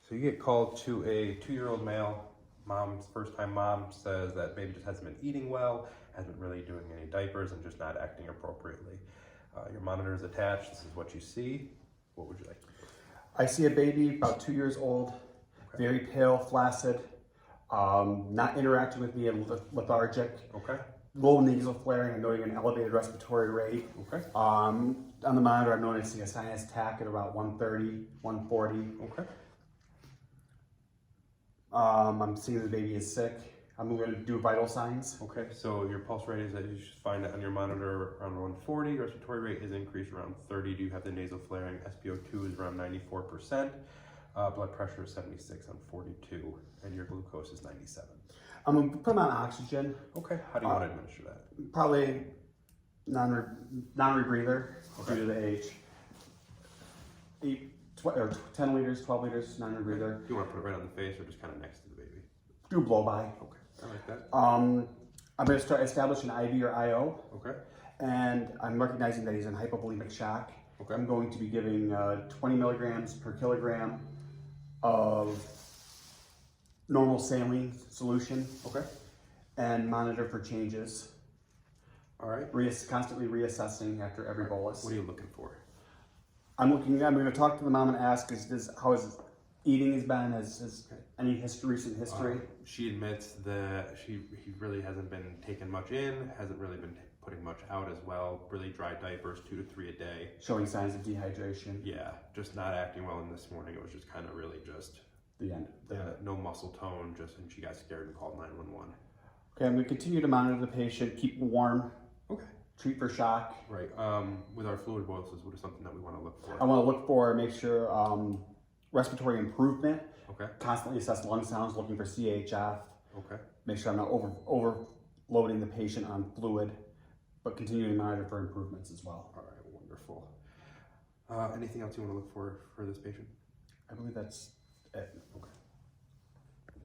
So you get called to a 2-year-old male. Mom's first-time mom says that baby just hasn't been eating well, hasn't really doing any diapers, and just not acting appropriately. Your monitor is attached. This is what you see. What would you like? I see a baby about 2 years old, very pale, flaccid, not interacting with me, and lethargic. Okay. Low nasal flaring. I'm noting an elevated respiratory rate. Okay. On the monitor, I'm noticing a sinus tach at about 130, 140. Okay. I'm seeing the baby is sick. I'm going to do vital signs. Okay, so your pulse rate is that you should find it on your monitor around 140. Respiratory rate is increased around 30. Do you have the nasal flaring? SpO2 is around 94%. Blood pressure is 76 on 42, and your glucose is 97. I'm going to put him on oxygen. Okay, how do you want to administer that? Probably non-rebreather due to the age. 10 liters, 12 liters, non-rebreather. Do you want to put it right on the face or just kind of next to the baby? Do blow by. Okay, I like that. I'm going to start establishing IV or IO. Okay. And I'm recognizing that he's in hypovolemic shock. Okay. I'm going to be giving 20 milligrams per kilogram of normal saline solution. Okay. And monitor for changes. All right. Constantly reassessing after every bolus. What are you looking for? I'm going to talk to the mom and ask, how his eating has been? Has any recent history? She admits that he really hasn't been taking much in, hasn't really been putting much out as well. Really dry diapers, 2 to 3 a day. Showing signs of dehydration. Yeah, just not acting well. And this morning it was just kind of really just the end. No muscle tone. And she got scared and called 911. Okay, I'm going to continue to monitor the patient, keep him warm. Okay. Treat for shock. Right. With our fluid boluses, what is something that we want to look for? I want to look for, make sure respiratory improvement. Okay. Constantly assess lung sounds, looking for CHF. Okay. Make sure I'm not overloading the patient on fluid, but continuing to monitor for improvements as well. All right, wonderful. Anything else you want to look for this patient? I believe that's it. Okay.